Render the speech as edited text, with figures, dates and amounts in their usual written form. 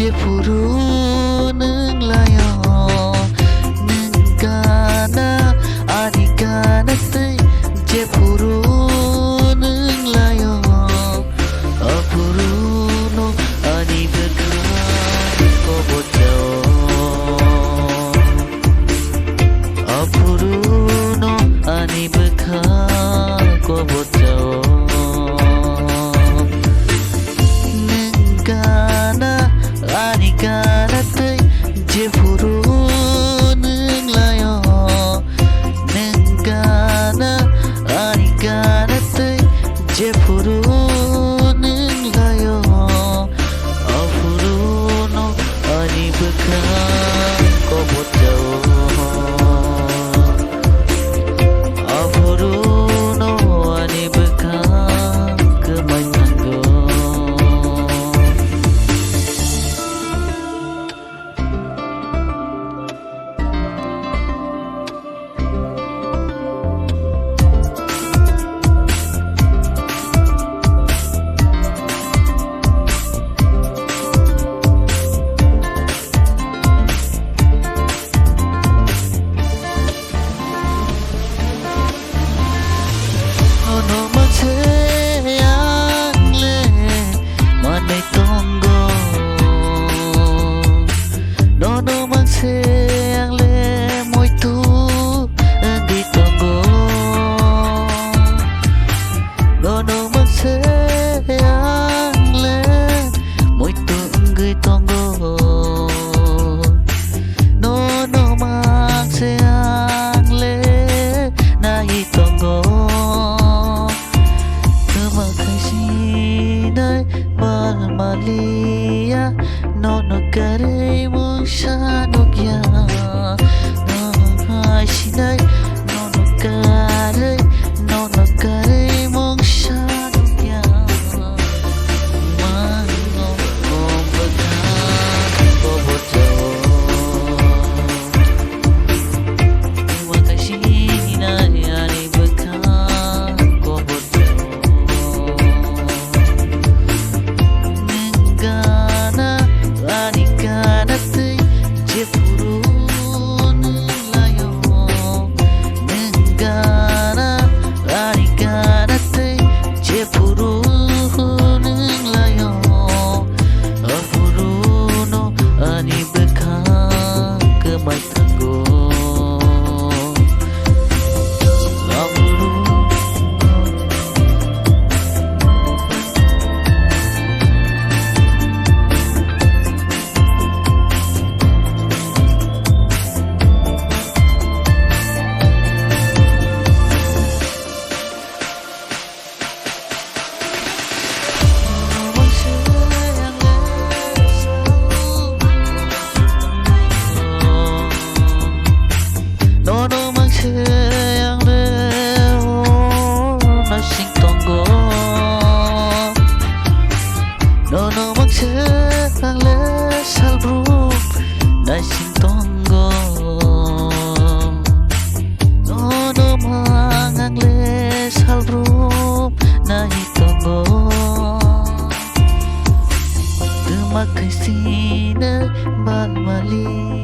Jepuru nung layo nung gana ani gana te Jepuru nung layo apuru no ani bekan ko bocao apuru no ani bekan ko bocao ani gana te Jepuru nung layo nung gana ani gana te Jepuru nung layo apuru no ani bekan ko bocao apuru no ani bekan ke mai tanggo Malia no kare mo shanogya no hashinai no kare mo shanogya mano ombaka bobotao watashi na ani baka Makasih na Bang Mali